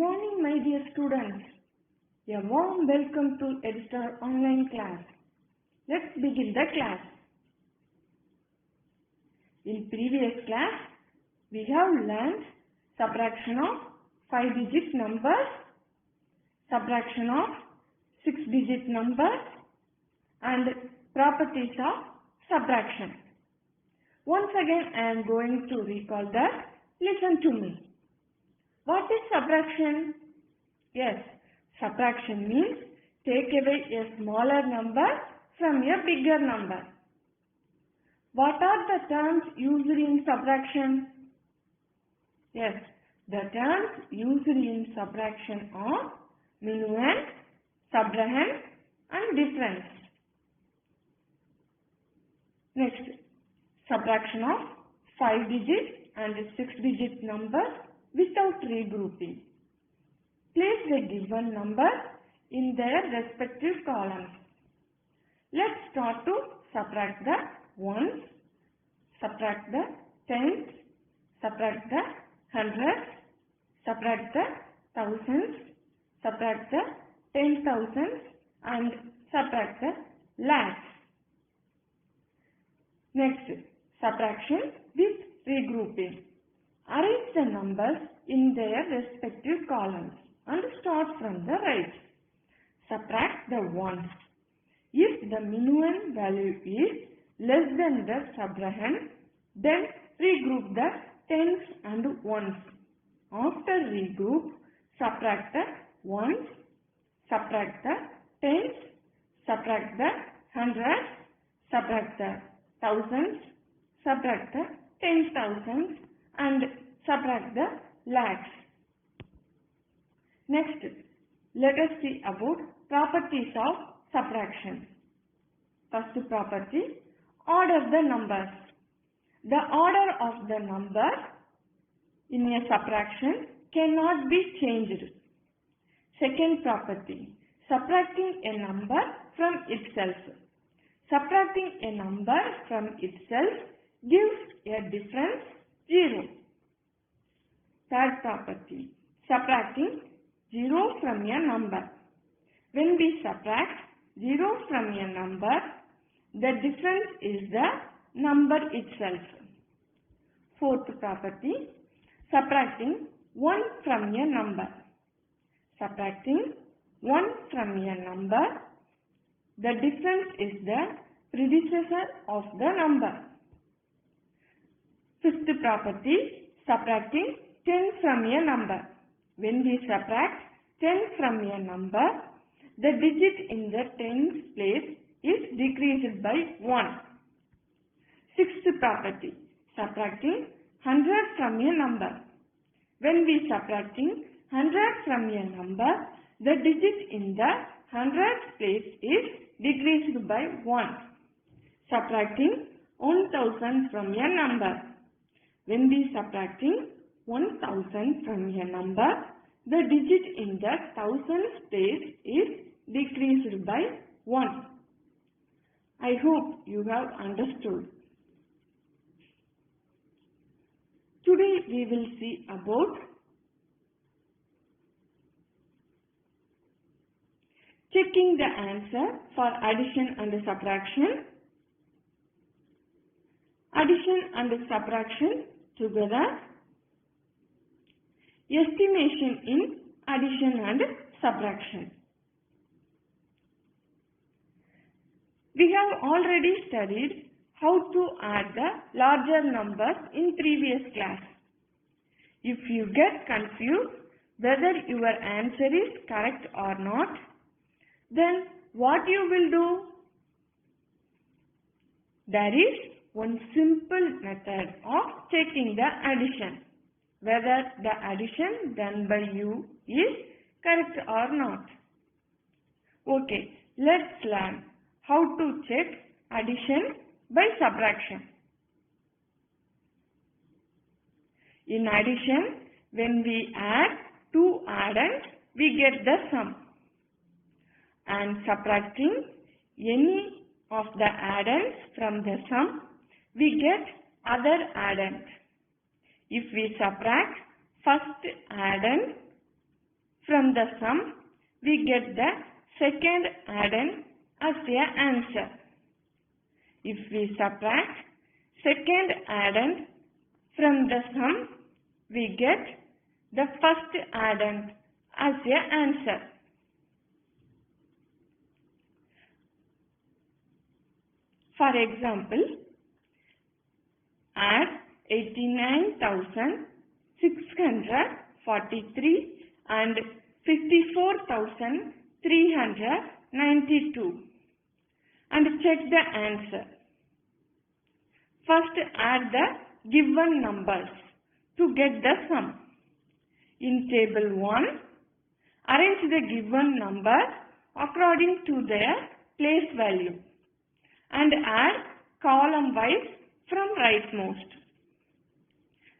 morning, my dear students. A warm welcome to EdStar online class. Let's begin the class. In previous class, we have learned subtraction of 5-digit numbers, subtraction of 6-digit numbers, and properties of subtraction. Once again, I am going to recall that. Listen to me. What is subtraction? Yes, subtraction means take away a smaller number from a bigger number. What are the terms used in subtraction? Yes, the terms used in subtraction are minuend, subtrahend, and difference. Next, subtraction of 5-digit and 6-digit numbers without regrouping. Place the given numbers in their respective columns. Let's start to subtract the ones, subtract the tens, subtract the hundreds, subtract the thousands, subtract the 10,000s, and subtract the lakhs. Next, subtraction with regrouping. Arrange the numbers in their respective columns and start from the right. Subtract the ones. If the minuend value is less than the subtrahend, then regroup the tens and ones. After regroup, subtract the ones, subtract the tens, subtract the hundreds, subtract the thousands, subtract the 10,000s, and subtract the lakhs. Next, let us see about properties of subtraction. First property, order the numbers. The order of the numbers in a subtraction cannot be changed. Second property, subtracting a number from itself. Subtracting a number from itself gives a difference 0. Third property, subtracting 0 from a number. When we subtract 0 from a number, the difference is the number itself. Fourth property, subtracting 1 from a number. Subtracting 1 from a number, the difference is the predecessor of the number. Fifth property, subtracting 10 from a number. When we subtract 10 from a number, the digit in the tens place is decreased by 1. Sixth property, subtracting 100 from a number. When we subtracting 100 from a number, the digit in the hundreds place is decreased by 1. Subtracting 1000 from a number. When we subtracting 1000 from a number, the digit in the thousands place is decreased by 1. I hope you have understood. Today we will see about checking the answer for addition and subtraction. Addition and subtraction together. Estimation in addition and subtraction. We have already studied how to add the larger numbers in previous class. If you get confused whether your answer is correct or not, then what you will do? There is one simple method of checking the addition, whether the addition done by you is correct or not. Okay, let's learn how to check addition by subtraction. In addition, when we add two addends, we get the sum. And subtracting any of the addends from the sum, we get other addend. If we subtract first addend from the sum, we get the second addend as the answer. If we subtract second addend from the sum, we get the first addend as the answer. For example, add 89,643 and 54,392 and check the answer. First add the given numbers to get the sum. In table 1, arrange the given numbers according to their place value and add column wise from rightmost.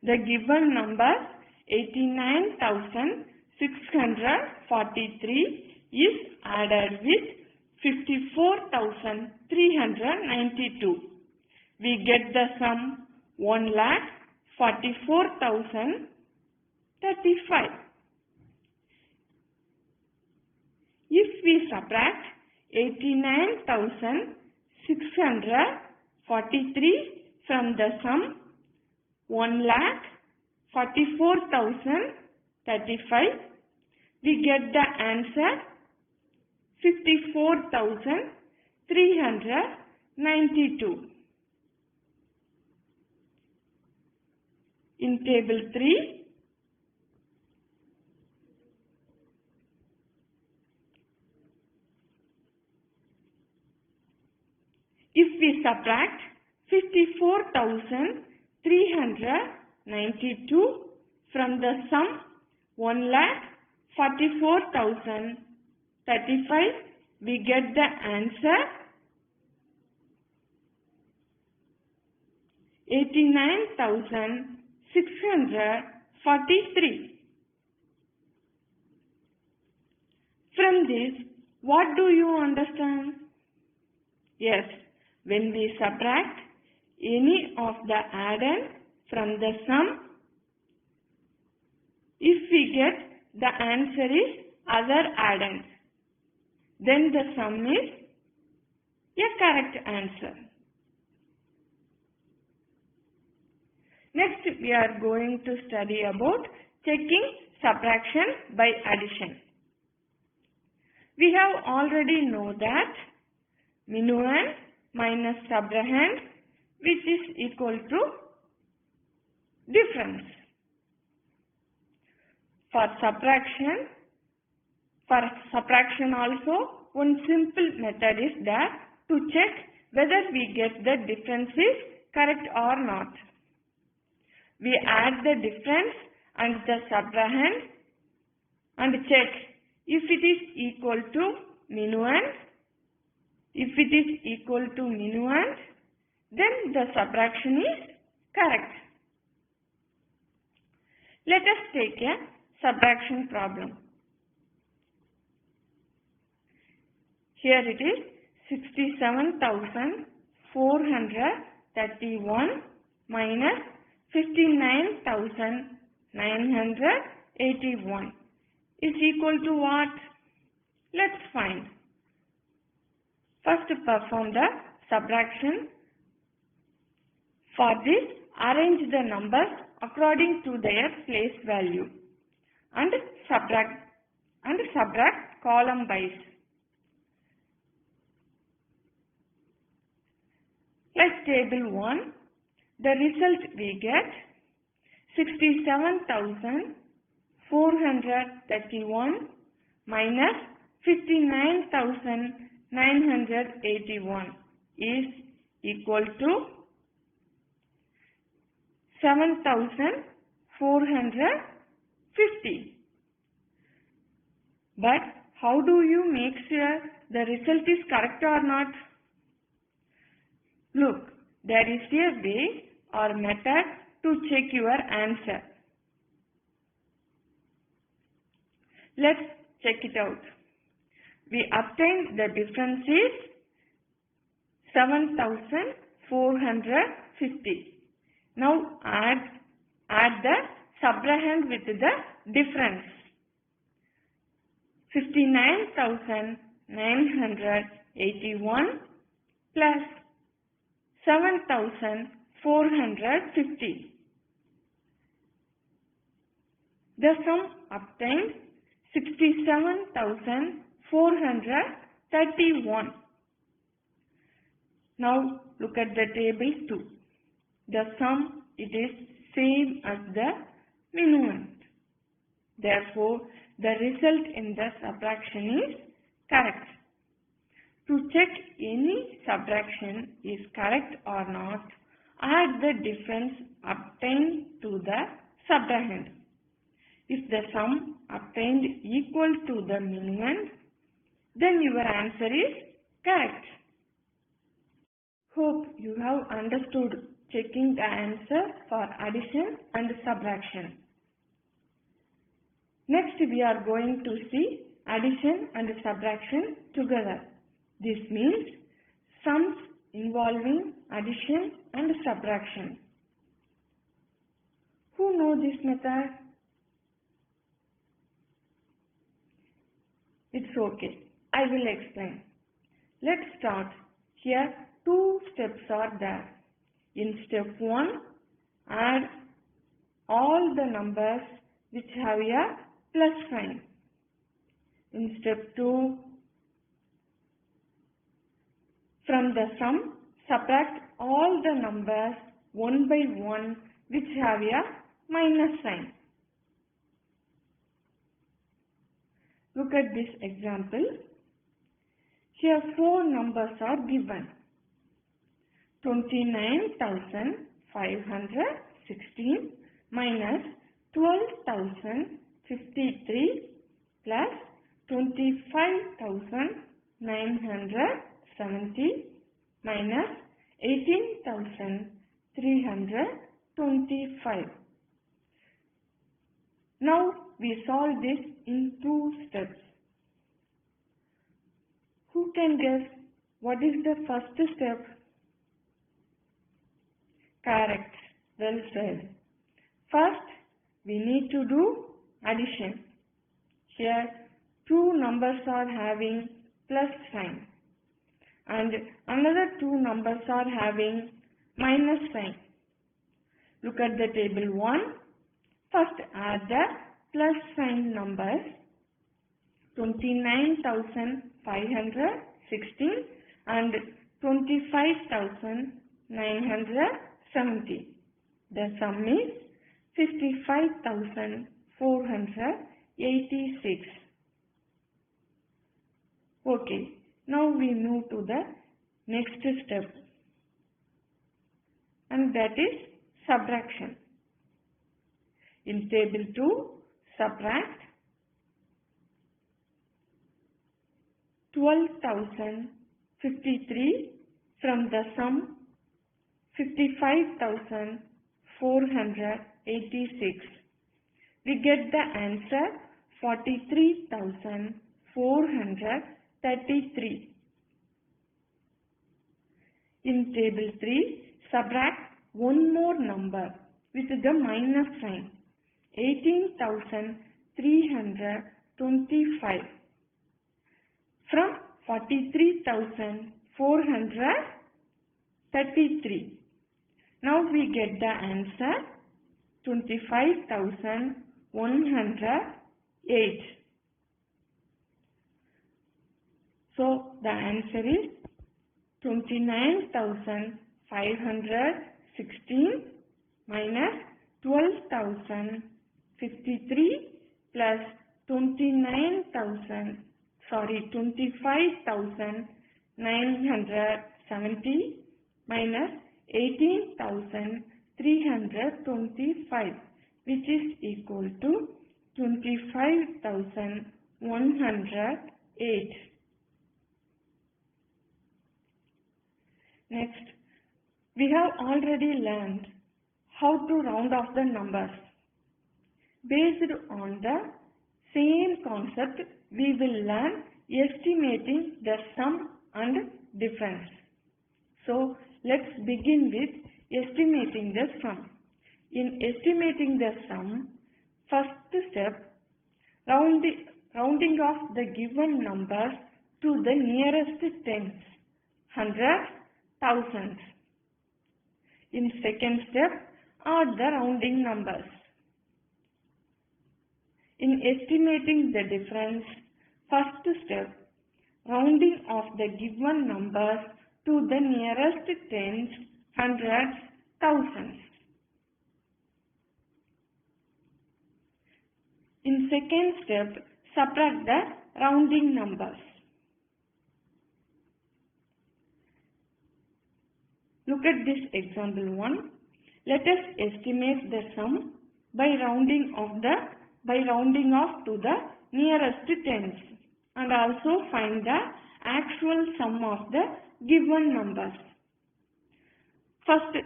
The given number 89,643 is added with 54,392. We get the sum 1,44,035. If we subtract 89,643 from the sum 1,44,035, we get the answer 54,392. In table 3, if we subtract 54,392 from the sum 1,44,035, we get the answer 89,643. From this, what do you understand? Yes, when we subtract any of the addend from the sum, if we get the answer is other addend, then the sum is a correct answer. Next, we are going to study about checking subtraction by addition. We have already know that minuend minus subrahend, which is equal to difference. For subtraction also, one simple method is there to check whether we get the difference is correct or not. We add the difference and the subrahend and check if it is equal to minuend. If it is equal to minuend, then the subtraction is correct. Let us take a subtraction problem. Here it is 67,431 minus 59,981 is equal to what? Let's find. First perform the subtraction. For this, arrange the numbers according to their place value and subtract column wise. Like table 1, the result we get 67,431 minus 59,981 is equal to 7,450. But how do you make sure the result is correct or not? Look, there is a way or method to check your answer. Let's check it out. We obtained the difference is 7,450. Now add the subrahend with the difference. 59,981 plus 7,450. The sum obtained 67,431. Now look at the table 2. The sum, it is same as the minuend. Therefore, the result in the subtraction is correct. To check any subtraction is correct or not, add the difference obtained to the subtrahend. If the sum obtained equal to the minuend, then your answer is correct. Hope you have understood checking the answer for addition and subtraction. Next we are going to see addition and subtraction together. This means sums involving addition and subtraction. Who knows this method? It's okay. I will explain. Let's start. Here 2 steps are there. In step 1, add all the numbers which have a plus sign. In step 2, from the sum, subtract all the numbers one by one which have a minus sign. Look at this example. Here 4 numbers are given. 29,516 minus 12,053 plus 25,970 minus 18,325. Now we solve this in 2 steps. Who can guess what is the first step? Correct. Well said. First, we need to do addition. Here, 2 numbers are having plus sign and another 2 numbers are having minus sign. Look at the table 1. First, add the plus sign numbers. 29,516 and 25,970. The sum is 55,486. Okay, now we move to the next step, and that is subtraction. In table 2, subtract 12,053 from the sum 55,486. We get the answer 43,433. In table 3, subtract one more number with the minus sign, 18,325 from 43,433. Now we get the answer 25,108. So the answer is 29,516 minus 12,053 plus 25,970 minus 18,325, which is equal to 25,108. Next, we have already learned how to round off the numbers. Based on the same concept, we will learn estimating the sum and difference. So, let's begin with estimating the sum. In estimating the sum, first step, round rounding off the given numbers to the nearest tens, hundreds, thousands. In second step, add the rounding numbers. In estimating the difference, first step, rounding off the given numbers to the nearest tens, hundreds, thousands. In second step, subtract the rounding numbers. Look at this example 1. Let us estimate the sum by rounding off to the nearest tens and also find the actual sum of the given numbers. First,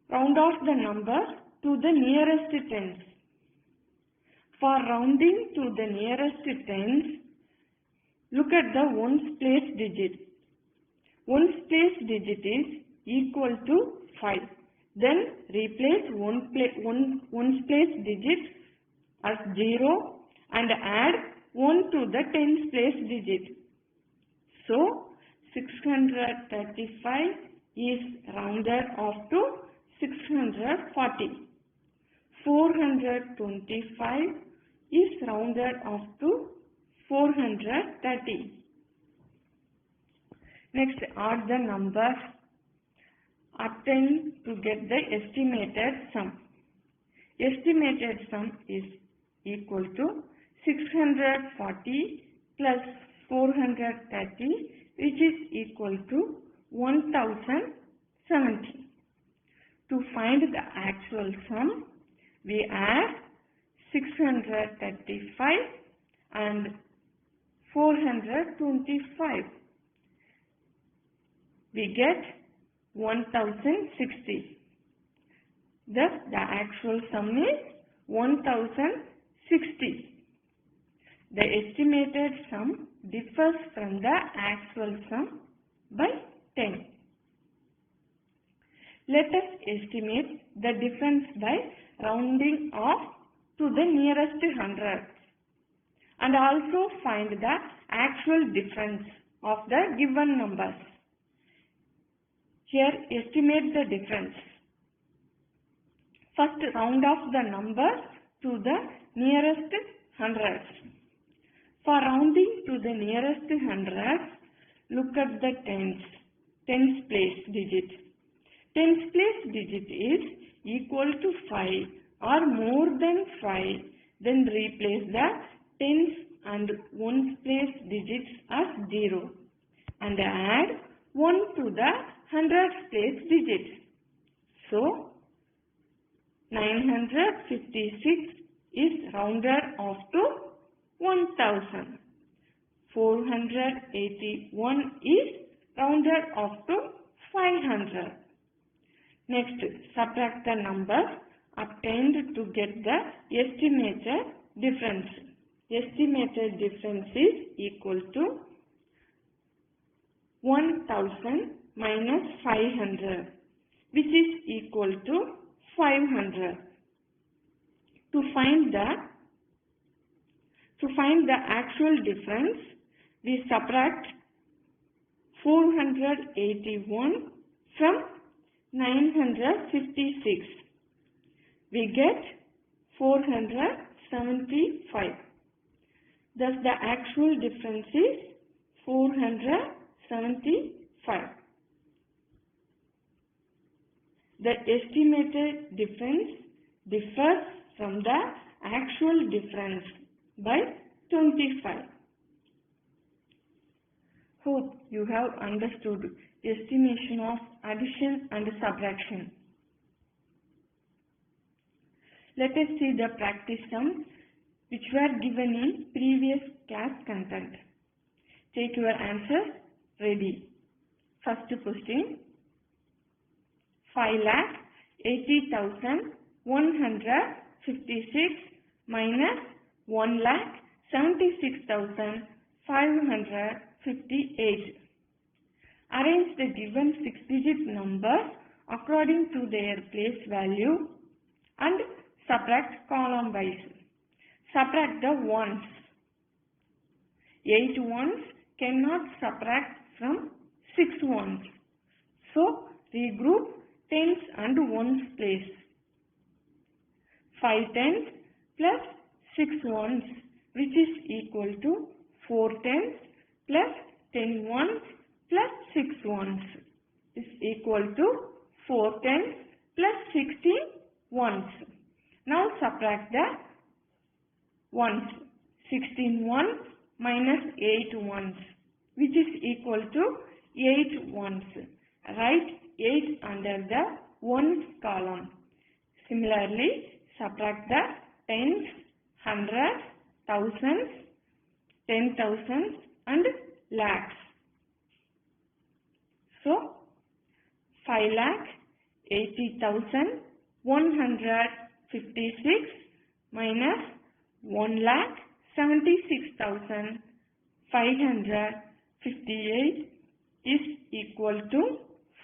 round off the numbers to the nearest tens. For rounding to the nearest tens, look at the ones place digit. Ones place digit is equal to 5. Then replace ones place digit as 0 and add 1 to the tens place digit. So 635 is rounded off to 640. 425 is rounded off to 430. Next, add the numbers obtained to get the estimated sum. Estimated sum is equal to 640 plus 430, which is equal to 1070. To find the actual sum, we add 635 and 425. We get 1060. Thus, the actual sum is 1060. The estimated sum differs from the actual sum by 10. Let us estimate the difference by rounding off to the nearest hundreds and also find the actual difference of the given numbers. Here, estimate the difference. First, round off the numbers to the nearest hundreds. For rounding to the nearest hundreds, look at the tens place digit. Tens place digit is equal to 5 or more than 5. Then replace the tens and ones place digits as 0 and add 1 to the hundreds place digit. So, 956 is rounded off to 1000. 481 is rounded off to 500. Next, subtract the numbers obtained to get the estimated difference. Estimated difference is equal to 1000 minus 500, which is equal to 500. To find the actual difference, we subtract 481 from 956. We get 475. Thus, the actual difference is 475. The estimated difference differs from the actual difference by 25. Hope you have understood estimation of addition and subtraction. Let us see the practice sums which were given in previous class content. Take your answers ready. First question. 5,80,156 minus 1,76,558. Arrange the given 6-digit numbers according to their place value and subtract column wise. Subtract the ones. 8 ones cannot subtract from 6 ones. So, regroup tens and ones place. 5 tens plus 6 ones, which is equal to 4 tens plus 10 ones plus 6 ones is equal to 4 tens plus 16 ones. Now subtract the ones. 16 ones minus 8 ones, which is equal to 8 ones. Write 8 under the ones column. Similarly, subtract the tens, hundreds, thousands, 10,000s and lakhs. So, 5,80,156 minus 1,76,558 is equal to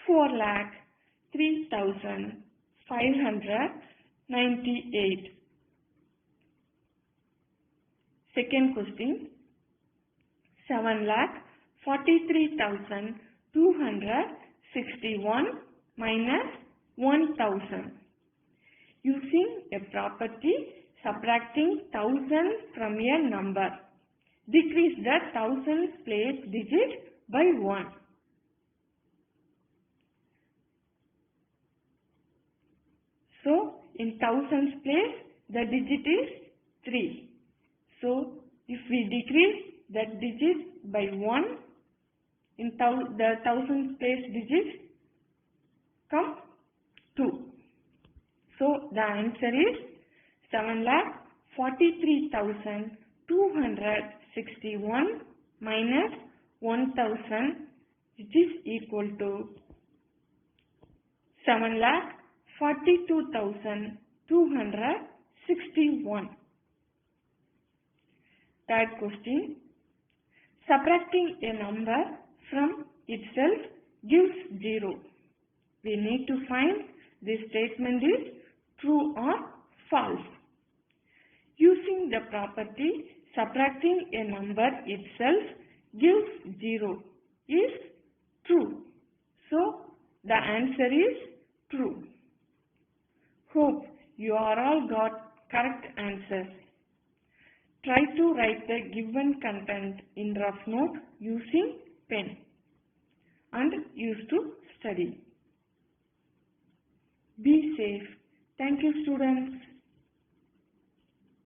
4,03,598. Second question, 7,43,261 minus 1,000. Using a property subtracting thousands from a number, decrease the thousands place digit by 1. So, in thousands place, the digit is 3. So, if we decrease that digit by 1, in the thousands place digits come 2. So, the answer is 7,43,261 minus 1,000, which is equal to 7,42,261. Third question, subtracting a number from itself gives 0. We need to find this statement is true or false. Using the property subtracting a number itself gives 0 is true. So, the answer is true. Hope you are all got correct answers. Try to write the given content in rough note using pen and use to study. Be safe. Thank you, students.